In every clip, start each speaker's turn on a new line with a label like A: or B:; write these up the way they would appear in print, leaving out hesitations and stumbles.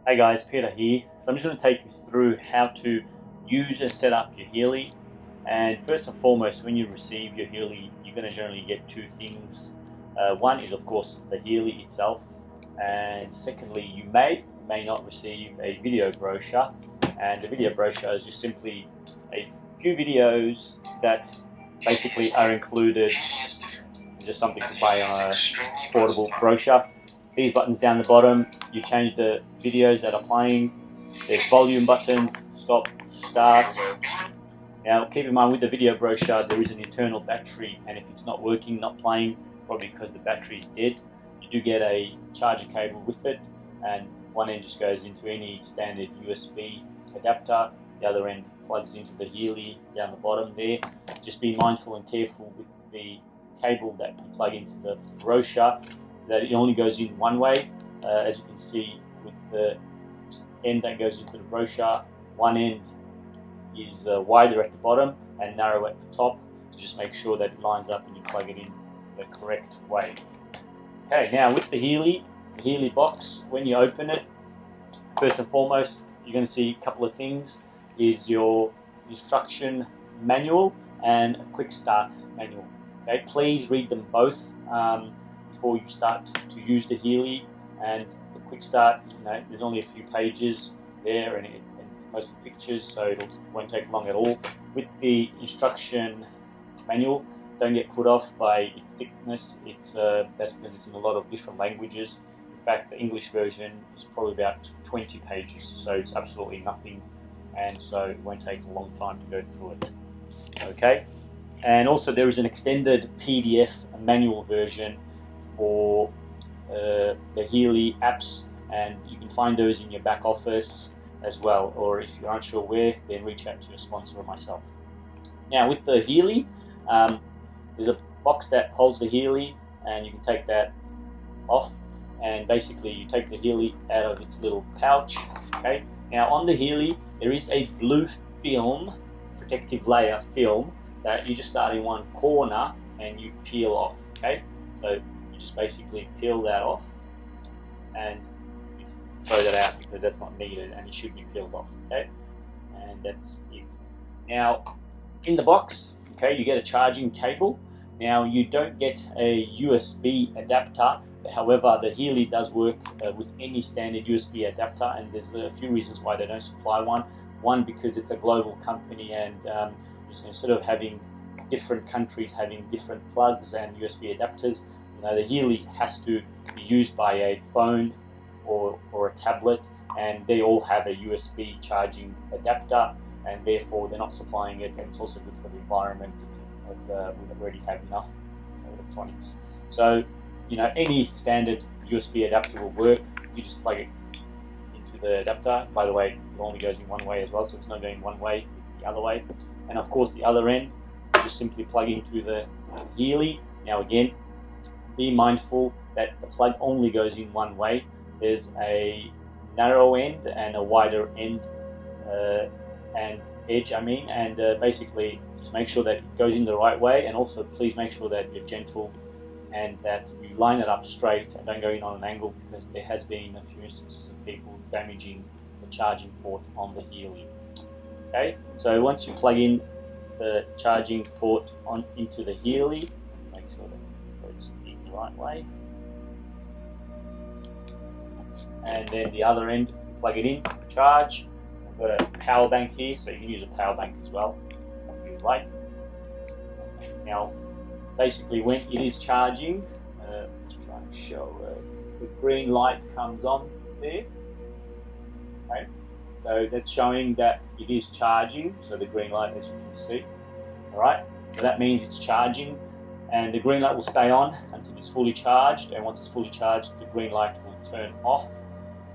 A: Hey guys, Peter here. So I'm just going to take you through how to use and set up your Healy. And first and foremost, when you receive your Healy, you're going to generally get two things. One is of course the Healy itself, and secondly, you may not receive a video brochure. And the video brochure is just simply a few videos that basically are included, just something to play on a portable brochure. These buttons down the bottom, you change the videos that are playing. There's volume buttons, stop, start. Now keep in mind with the video brochure there is an internal battery, and if it's not working, not playing, probably because the battery is dead, you do get a charger cable with it, and one end just goes into any standard USB adapter, the other end plugs into the Healy down the bottom there. Just be mindful and careful with the cable that you plug into the brochure, that it only goes in one way. As you can see with the end that goes into the brochure, one end is wider at the bottom and narrow at the top, so just make sure that it lines up and you plug it in the correct way. Okay, now with the Healy box, when you open it, first and foremost you're going to see a couple of things. Is your instruction manual and a quick start manual. Okay, please read them both before you start to use the Healy. And the quick start, there's only a few pages there and most of the pictures, so it won't take long at all. With the instruction manual, don't get put off by its thickness. That's because it's in a lot of different languages. In fact, the English version is probably about 20 pages, so it's absolutely nothing, and so it won't take a long time to go through it. Okay, and also there is an extended PDF manual version for the Healy apps, and you can find those in your back office as well, or if you're unsure where, then reach out to your sponsor or myself. Now with the Healy, there's a box that holds the Healy, and you can take that off, and basically you take the Healy out of its little pouch. Okay, now on the Healy there is a blue film, protective layer film, that you just start in one corner and you peel off. Okay, so you just basically peel that off and throw that out because that's not needed and it should be peeled off. Okay, and that's it. Now in the box, okay, you get a charging cable. Now you don't get a USB adapter, however the Healy does work with any standard USB adapter, and there's a few reasons why they don't supply one. One, because it's a global company, and instead of having different countries having different plugs and USB adapters, the Healy has to be used by a phone or a tablet, and they all have a USB charging adapter, and therefore they're not supplying it, and it's also good for the environment, as we already have enough electronics. So any standard USB adapter will work. You just plug it into the adapter. By the way, it only goes in one way as well, so it's not going one way, it's the other way. And of course the other end, you just simply plug into the Healy. Now again, be mindful that the plug only goes in one way. There's a narrow end and a wider end and edge, and basically just make sure that it goes in the right way, and also please make sure that you're gentle and that you line it up straight and don't go in on an angle, because there has been a few instances of people damaging the charging port on the Healy. Okay, so once you plug in the charging port into the Healy, make sure that it goes in the right way, and then the other end, plug it in, charge. I've got a power bank here, so you can use a power bank as well if you like. Now basically when it is charging, just trying to show, the green light comes on there. Okay, so that's showing that it is charging, so the green light, as you can see. Alright, so that means it's charging, and the green light will stay on until it's fully charged, and once it's fully charged the green light will turn off,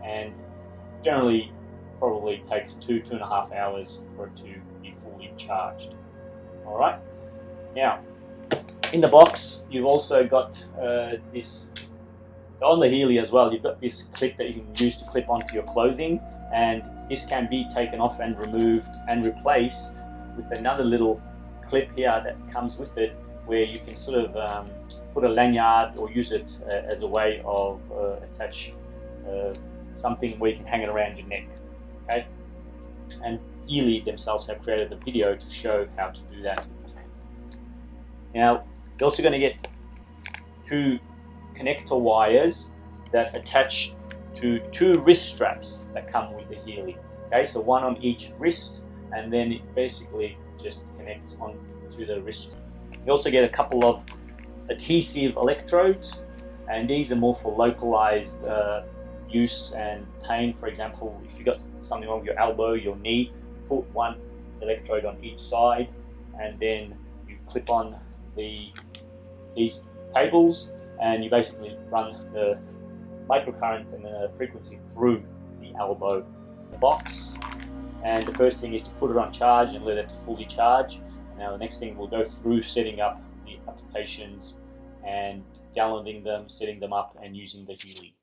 A: and generally probably takes 2.5 hours for it to be fully charged. Alright, now in the box you've also got this, on the Healy as well, you've got this clip that you can use to clip onto your clothing, and this can be taken off and removed and replaced with another little clip here that comes with it, where you can sort of put a lanyard or use it as a way of attach something where you can hang it around your neck. Okay, and Healy themselves have created a video to show how to do that. Now you're also going to get 2 connector wires that attach to 2 wrist straps that come with the Healy. Okay, so one on each wrist, and then it basically just connects onto the wrist. You also get a couple of adhesive electrodes, and these are more for localized use and pain. For example, if you've got something wrong with your elbow, your knee, put one electrode on each side, and then you clip on these cables, and you basically run the microcurrents and the frequency through the elbow box. And the first thing is to put it on charge and let it fully charge. Now the next thing we'll go through setting up the applications and downloading them, setting them up, and using the Healy.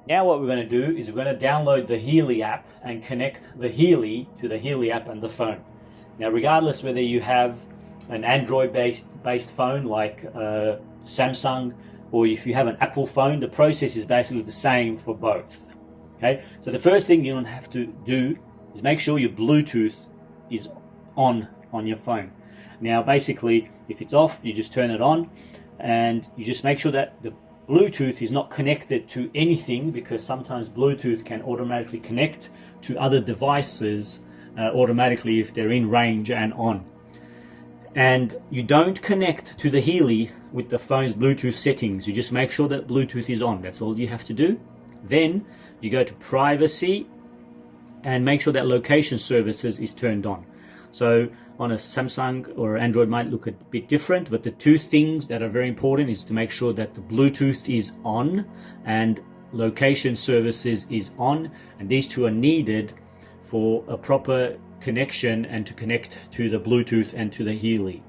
A: Now what we're going to do is we're going to download the Healy app and connect the Healy to the Healy app and the phone. Now regardless whether you have an Android based phone like Samsung, or if you have an Apple phone, the process is basically the same for both. Okay, so the first thing you're going to have to do is make sure your Bluetooth is on your phone. Now basically, if it's off, you just turn it on, and you just make sure that the Bluetooth is not connected to anything, because sometimes Bluetooth can automatically connect to other devices automatically if they're in range and on. And you don't connect to the Healy with the phone's Bluetooth settings. You just make sure that Bluetooth is on. That's all you have to do. Then you go to privacy and make sure that location services is turned on. So on a Samsung or Android might look a bit different, but the 2 things that are very important is to make sure that the Bluetooth is on and location services is on, and these 2 are needed for a proper connection and to connect to the Bluetooth and to the Healy.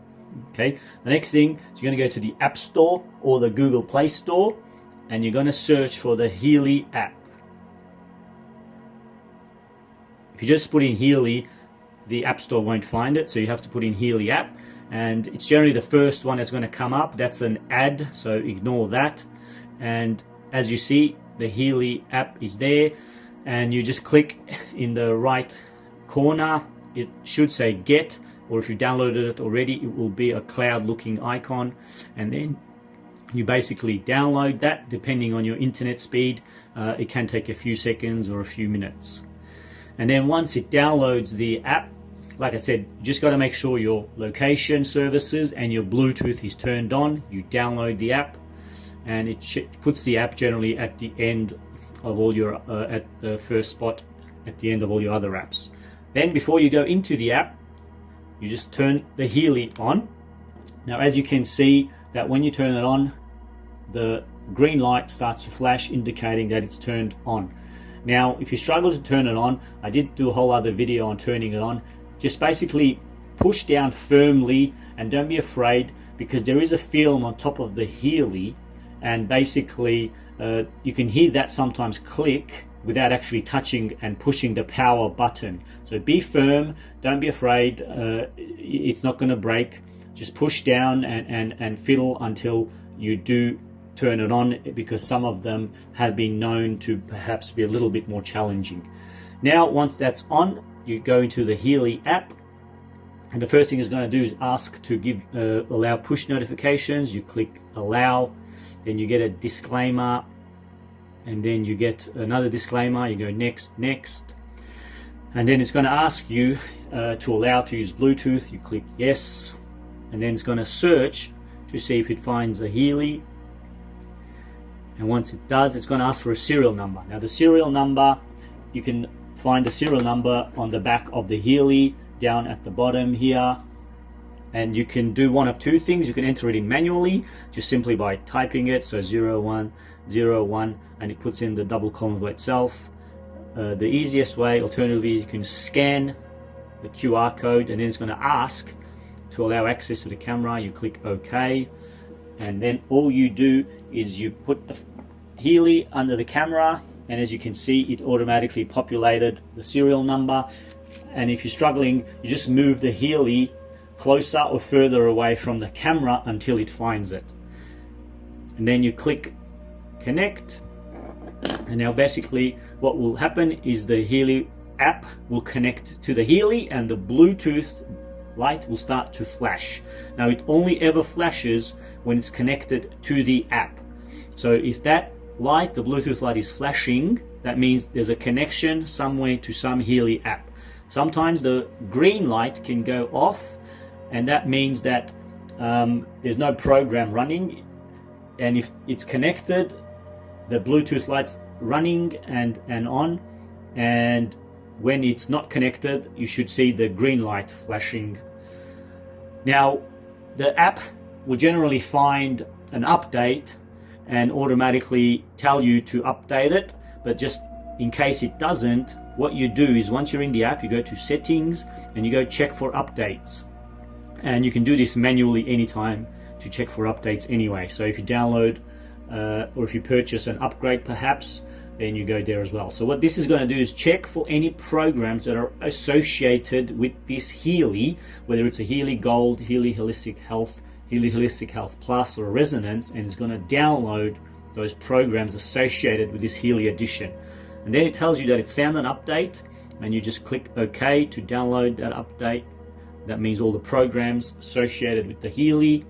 A: Okay, the next thing is you're going to go to the App Store or the Google Play Store, and you're going to search for the Healy app. If you just put in Healy, the App Store won't find it, so you have to put in Healy app, and it's generally the first one that's going to come up. That's an ad, so ignore that. And as you see, the Healy app is there, and you just click in the right corner. It should say get, or if you downloaded it already, it will be a cloud looking icon, and then you basically download that. Depending on your internet speed, it can take a few seconds or a few minutes. And then once it downloads the app, like I said, you just got to make sure your location services and your Bluetooth is turned on. You download the app, and it puts the app generally at the end of all your at the first spot at the end of all your other apps. Then before you go into the app, you just turn the Healy on. Now as you can see that when you turn it on, the green light starts to flash indicating that it's turned on. Now if you struggle to turn it on, I did do a whole other video on turning it on. Just basically push down firmly and don't be afraid, because there is a film on top of the Healy, and basically you can hear that sometimes click without actually touching and pushing the power button. So be firm, don't be afraid, it's not going to break. Just push down and fiddle until you do turn it on, because some of them have been known to perhaps be a little bit more challenging. Now once that's on, you go into the Healy app, and the first thing it's going to do is ask to give allow push notifications. You click allow, then you get a disclaimer, and then you get another disclaimer. You go next, and then it's going to ask you to allow to use Bluetooth. You click yes, and then it's going to search to see if it finds a Healy, and once it does, it's going to ask for a serial number. Now the serial number, you can find the serial number on the back of the Healy down at the bottom here, and you can do one of 2 things. You can enter it in manually just simply by typing it, so 0101, and it puts in the double colon by itself. The easiest way, alternatively, you can scan the QR code, and then it's going to ask to allow access to the camera. You click OK, and then all you do is you put the Healy under the camera, and as you can see, it automatically populated the serial number. and if you're struggling, you just move the Healy closer or further away from the camera until it finds it. And then you click connect, and now basically what will happen is the Healy app will connect to the Healy and the Bluetooth light will start to flash. Now it only ever flashes when it's connected to the app. So if that light, the Bluetooth light, is flashing, that means there's a connection somewhere to some Healy app. Sometimes the green light can go off, and that means that there's no program running, and if it's connected, the Bluetooth light's running and on, and when it's not connected, you should see the green light flashing. Now the app will generally find an update and automatically tell you to update it, but just in case it doesn't, what you do is once you're in the app, you go to settings and you go check for updates, and you can do this manually anytime to check for updates anyway. So if you download or if you purchase an upgrade perhaps, then you go there as well. So what this is going to do is check for any programs that are associated with this Healy, whether it's a Healy Gold, Healy Holistic Health, Healy Holistic Health Plus, or Resonance, and it's going to download those programs associated with this Healy edition. And then it tells you that it's found an update, and you just click OK to download that update. That means all the programs associated with the Healy,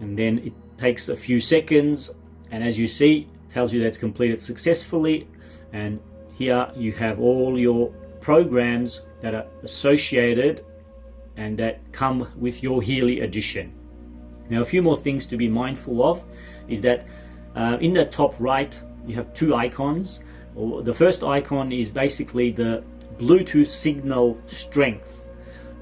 A: and then it takes a few seconds, and as you see, it tells you that it's completed successfully. And here you have all your programs that are associated and that come with your Healy edition. Now, a few more things to be mindful of is that in the top right you have two icons. The first icon is basically the Bluetooth signal strength,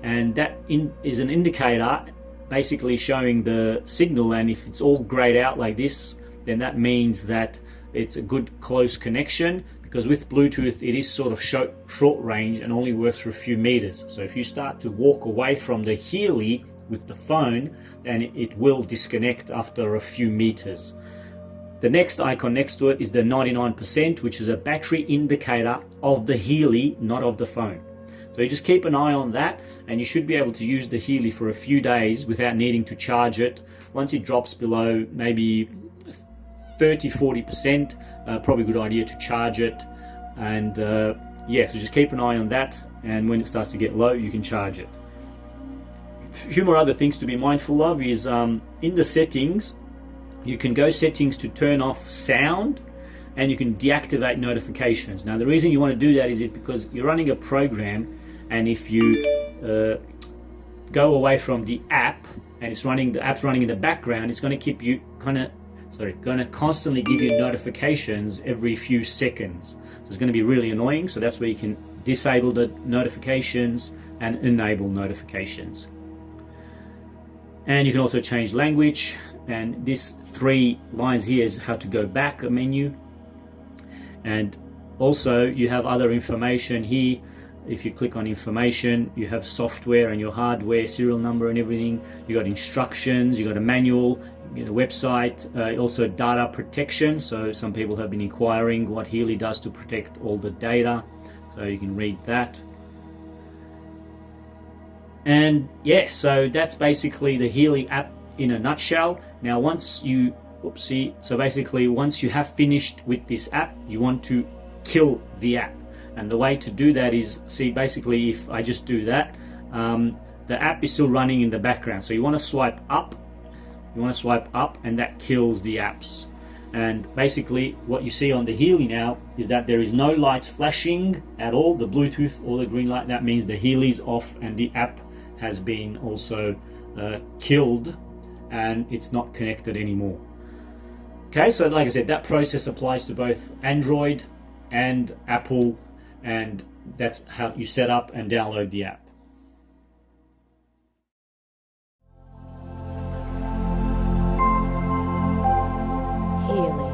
A: and that is an indicator basically showing the signal, and if it's all grayed out like this, then that means that it's a good close connection, because with Bluetooth it is sort of short range and only works for a few meters. So if you start to walk away from the Healy with the phone, then it will disconnect after a few meters. The next icon next to it is the 99%, which is a battery indicator of the Healy, not of the phone. So you just keep an eye on that, and you should be able to use the Healy for a few days without needing to charge it. Once it drops below maybe 30-40%, probably a good idea to charge it. And yeah, so just keep an eye on that, and when it starts to get low, you can charge it. A few more other things to be mindful of is in the settings, you can go settings to turn off sound, and you can deactivate notifications. Now the reason you want to do that is because you're running a program, and if you go away from the app and the app's running in the background, it's going to keep you going to constantly give you notifications every few seconds. So it's going to be really annoying. So that's where you can disable the notifications and enable notifications. And you can also change language, and this 3 lines here is how to go back a menu. And also you have other information here. If you click on information, you have software and your hardware, serial number and everything. You got instructions, you got a manual, you got a website, also data protection. So some people have been inquiring what Healy does to protect all the data. So you can read that. And yeah, so that's basically the Healy app in a nutshell. Now once you so basically once you have finished with this app, you want to kill the app. And the way to do that is, see, basically if I just do that, the app is still running in the background. So you want to swipe up, and that kills the apps. And basically what you see on the Healy now is that there is no lights flashing at all, the Bluetooth or the green light. That means the Healy's off and the app has been also killed, and it's not connected anymore. Okay, so like I said, that process applies to both Android and Apple, and that's how you set up and download the app.
B: Healy.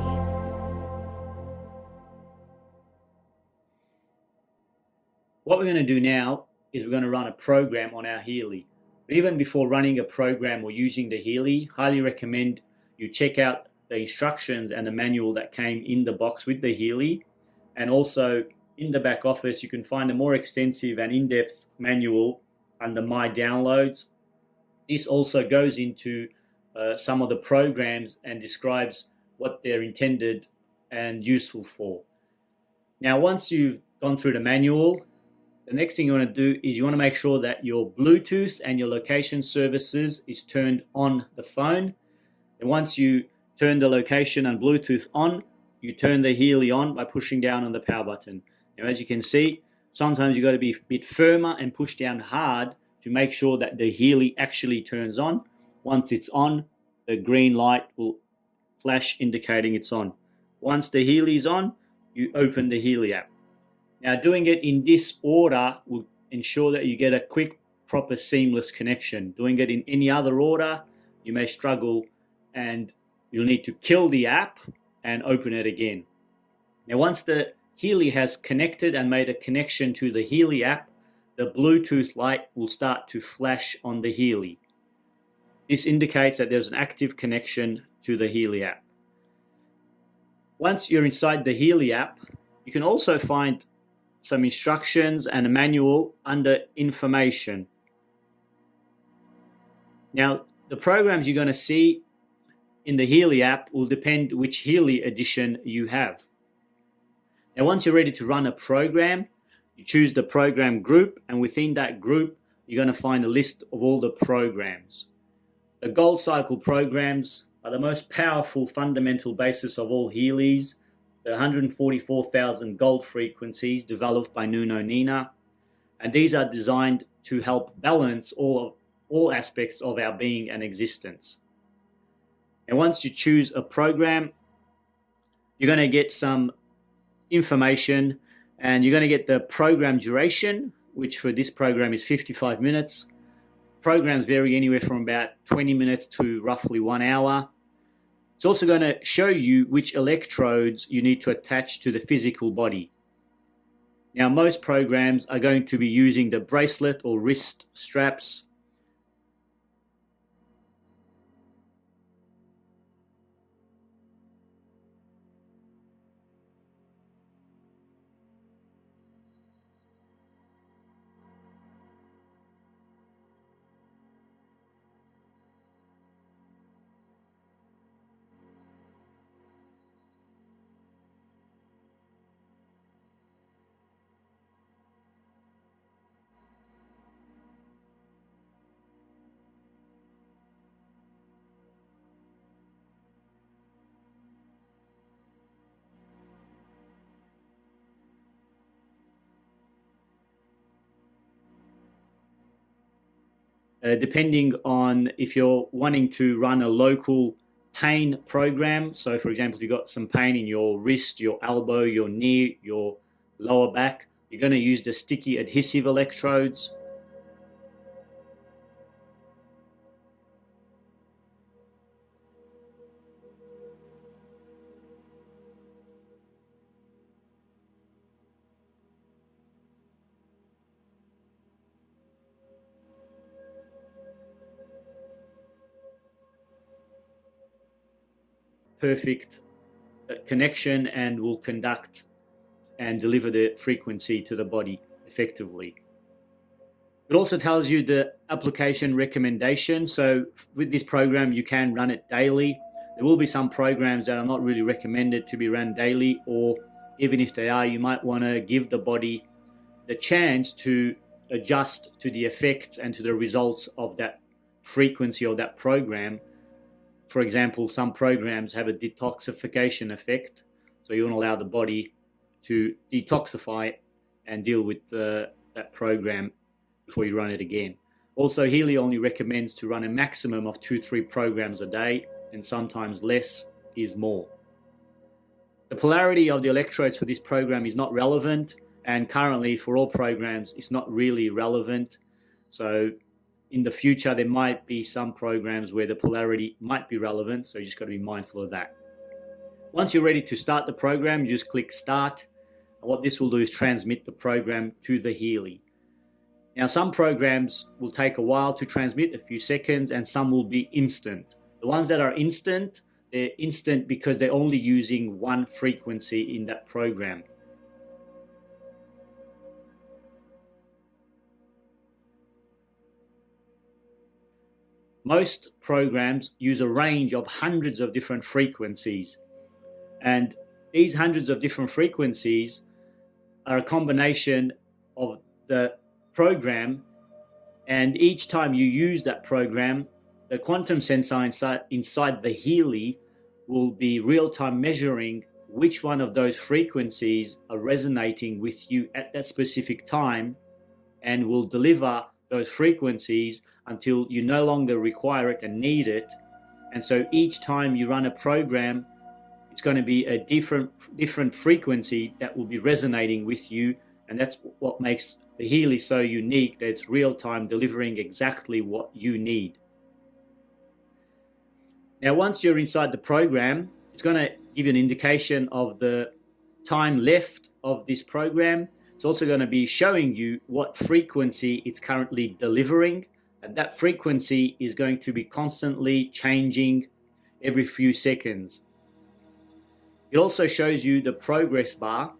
A: What we're going to do now is we're going to run a program on our Healy. But even before running a program or using the Healy, highly recommend you check out the instructions and the manual that came in the box with the Healy. And also, in the back office, you can find a more extensive and in-depth manual under My Downloads. This also goes into some of the programs and describes what they're intended and useful for. Now, once you've gone through the manual, the next thing you want to do is you want to make sure that your Bluetooth and your location services is turned on the phone. And once you turn the location and Bluetooth on, you turn the Healy on by pushing down on the power button. Now, as you can see, sometimes you've got to be a bit firmer and push down hard to make sure that the Healy actually turns on. Once it's on, the green light will flash indicating it's on. Once the Healy is on, you open the Healy app. Now, doing it in this order will ensure that you get a quick, proper, seamless connection. Doing it in any other order, you may struggle and you'll need to kill the app and open it again. Now, once the Healy has connected and made a connection to the Healy app, the Bluetooth light will start to flash on the Healy. This indicates that there's an active connection to the Healy app. Once you're inside the Healy app, you can also find some instructions and a manual under information. Now, the programs you're going to see in the Healy app will depend which Healy edition you have. Now, once you're ready to run a program, you choose the program group, and within that group, you're going to find a list of all the programs. The Gold Cycle programs are the most powerful fundamental basis of all Healys, the 144,000 gold frequencies developed by Nuno Nina, and these are designed to help balance all aspects of our being and existence. And once you choose a program, you're going to get some information, and you're going to get the program duration, which for this program is 55 minutes. Programs vary anywhere from about 20 minutes to roughly 1 hour. It's also going to show you which electrodes you need to attach to the physical body. Now, most programs are going to be using the bracelet or wrist straps. Depending on if you're wanting to run a local pain program. So for example, if you've got some pain in your wrist, your elbow, your knee, your lower back, you're going to use the sticky adhesive electrodes. Perfect connection and will conduct and deliver the frequency to the body effectively. It also tells you the application recommendation. So with this program, you can run it daily. There will be some programs that are not really recommended to be run daily, or even if they are, you might want to give the body the chance to adjust to the effects and to the results of that frequency or that program. For example, some programs have a detoxification effect, so you want to allow the body to detoxify and deal with that program before you run it again. Also, Healy only recommends to run a maximum of 2-3 programs a day, and sometimes less is more. The polarity of the electrodes for this program is not relevant, and currently for all programs it's not really relevant. So in the future there might be some programs where the polarity might be relevant, so you just got to be mindful of that. Once you're ready to start the program, you just click start, and what this will do is transmit the program to the Healy. Now, some programs will take a while to transmit, a few seconds, and some will be instant. The ones that are instant, they're instant because they're only using one frequency in that program.
C: most programs use a range of hundreds of different frequencies. And these hundreds of different frequencies are a combination of the program, and each time you use that program, the quantum sensor inside the Healy will be real-time measuring which one of those frequencies are resonating with you at that specific time, and will deliver those frequencies until you no longer require it and need it. And so each time you run a program, it's going to be a different frequency that will be resonating with you, and that's what makes the Healy so unique, that it's real-time delivering exactly what you need. Now, once you're inside the program, it's going to give you an indication of the time left of this program. It's also going to be showing you what frequency it's currently delivering, and that frequency is going to be constantly changing every few seconds. It also shows you the progress bar,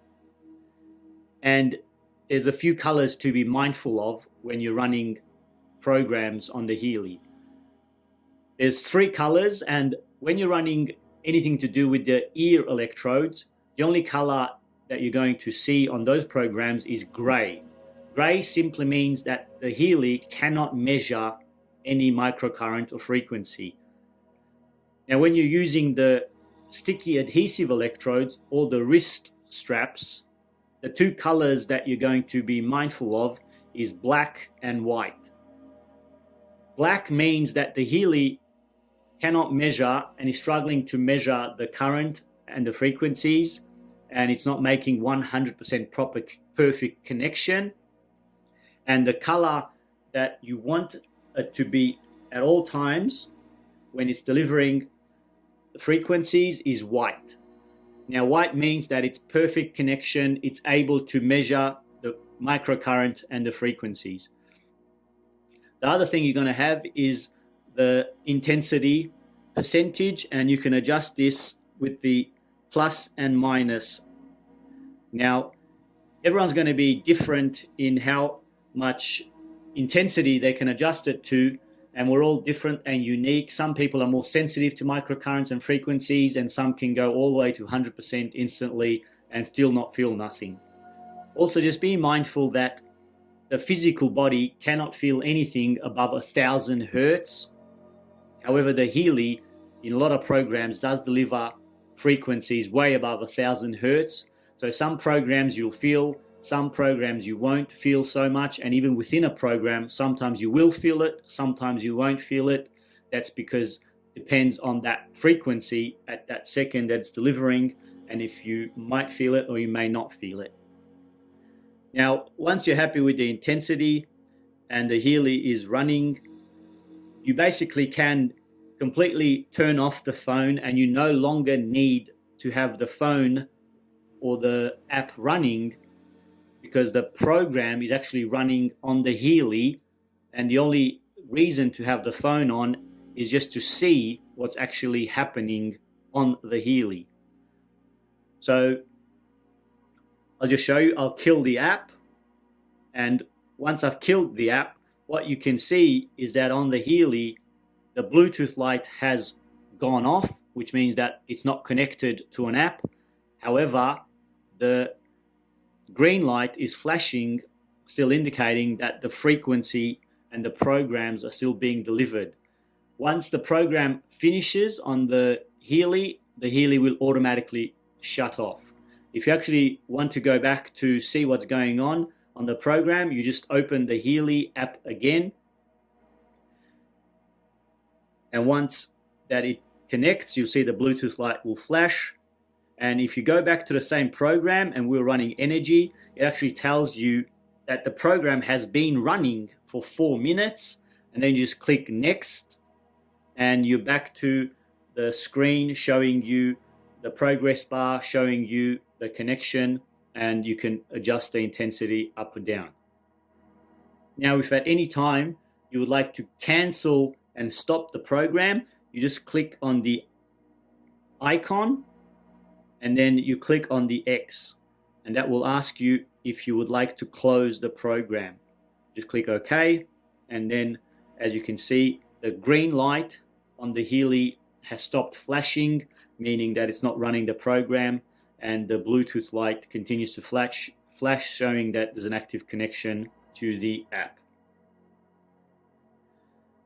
C: and there's a few colors to be mindful of when you're running programs on the Healy. There's 3 colors, and when you're running anything to do with the ear electrodes, the only color that you're going to see on those programs is gray. Gray simply means that the Healy cannot measure any microcurrent or frequency. Now, when you're using the sticky adhesive electrodes or the wrist straps, the 2 colors that you're going to be mindful of is black and white. Black means that the Healy cannot measure and is struggling to measure the current and the frequencies, and it's not making 100% perfect connection. And the color that you want it to be at all times when it's delivering the frequencies is white. Now, white means that it's perfect connection. It's able to measure the microcurrent and the frequencies. The other thing you're going to have is the intensity percentage, and you can adjust this with the plus and minus. Now, everyone's going to be different in how much intensity they can adjust it to, and we're all different and unique. Some people are more sensitive to microcurrents and frequencies, and some can go all the way to 100% instantly and still not feel nothing. Also, just be mindful that the physical body cannot feel anything above 1,000 hertz. However, the Healy in a lot of programs does deliver frequencies way above 1,000 hertz. So some programs you'll feel, some programs you won't feel so much, and even within a program, sometimes you will feel it, sometimes you won't feel it. That's because it depends on that frequency at that second that it's delivering, and if you might feel it or you may not feel it. Now, once you're happy with the intensity and the Healy is running, you basically can completely turn off the phone, and you no longer need to have the phone or the app running, because the program is actually running on the Healy, and the only reason to have the phone on is just to see what's actually happening on the Healy. So I'll just show you. I'll kill the app, and once I've killed the app, what you can see is that on the Healy, the Bluetooth light has gone off, which means that it's not connected to an app. However, the green light is flashing, still indicating that the frequency and the programs are still being delivered. Once the program finishes on the Healy will automatically shut off. If you actually want to go back to see what's going on the program, you just open the Healy app again, and once that it connects, you'll see the Bluetooth light will flash. And if you go back to the same program and we're running energy, it actually tells you that the program has been running for 4 minutes, and then you just click next, and you're back to the screen showing you the progress bar, showing you the connection, and you can adjust the intensity up or down. Now, if at any time you would like to cancel and stop the program, you just click on the icon, and then you click on the X, and that will ask you if you would like to close the program. Just click OK, and then as you can see, the green light on the Healy has stopped flashing, meaning that it's not running the program, and the Bluetooth light continues to flash, showing that there's an active connection to the app.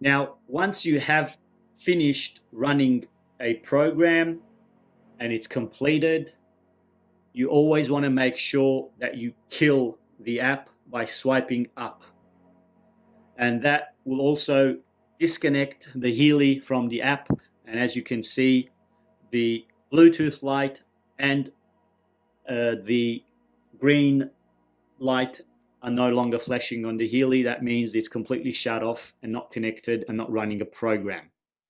C: Now, once you have finished running a program and it's completed, you always want to make sure that you kill the app by swiping up. And that will also disconnect the Healy from the app. And as you can see, the Bluetooth light and the green light are no longer flashing on the Healy. That means it's completely shut off and not connected and not running a program.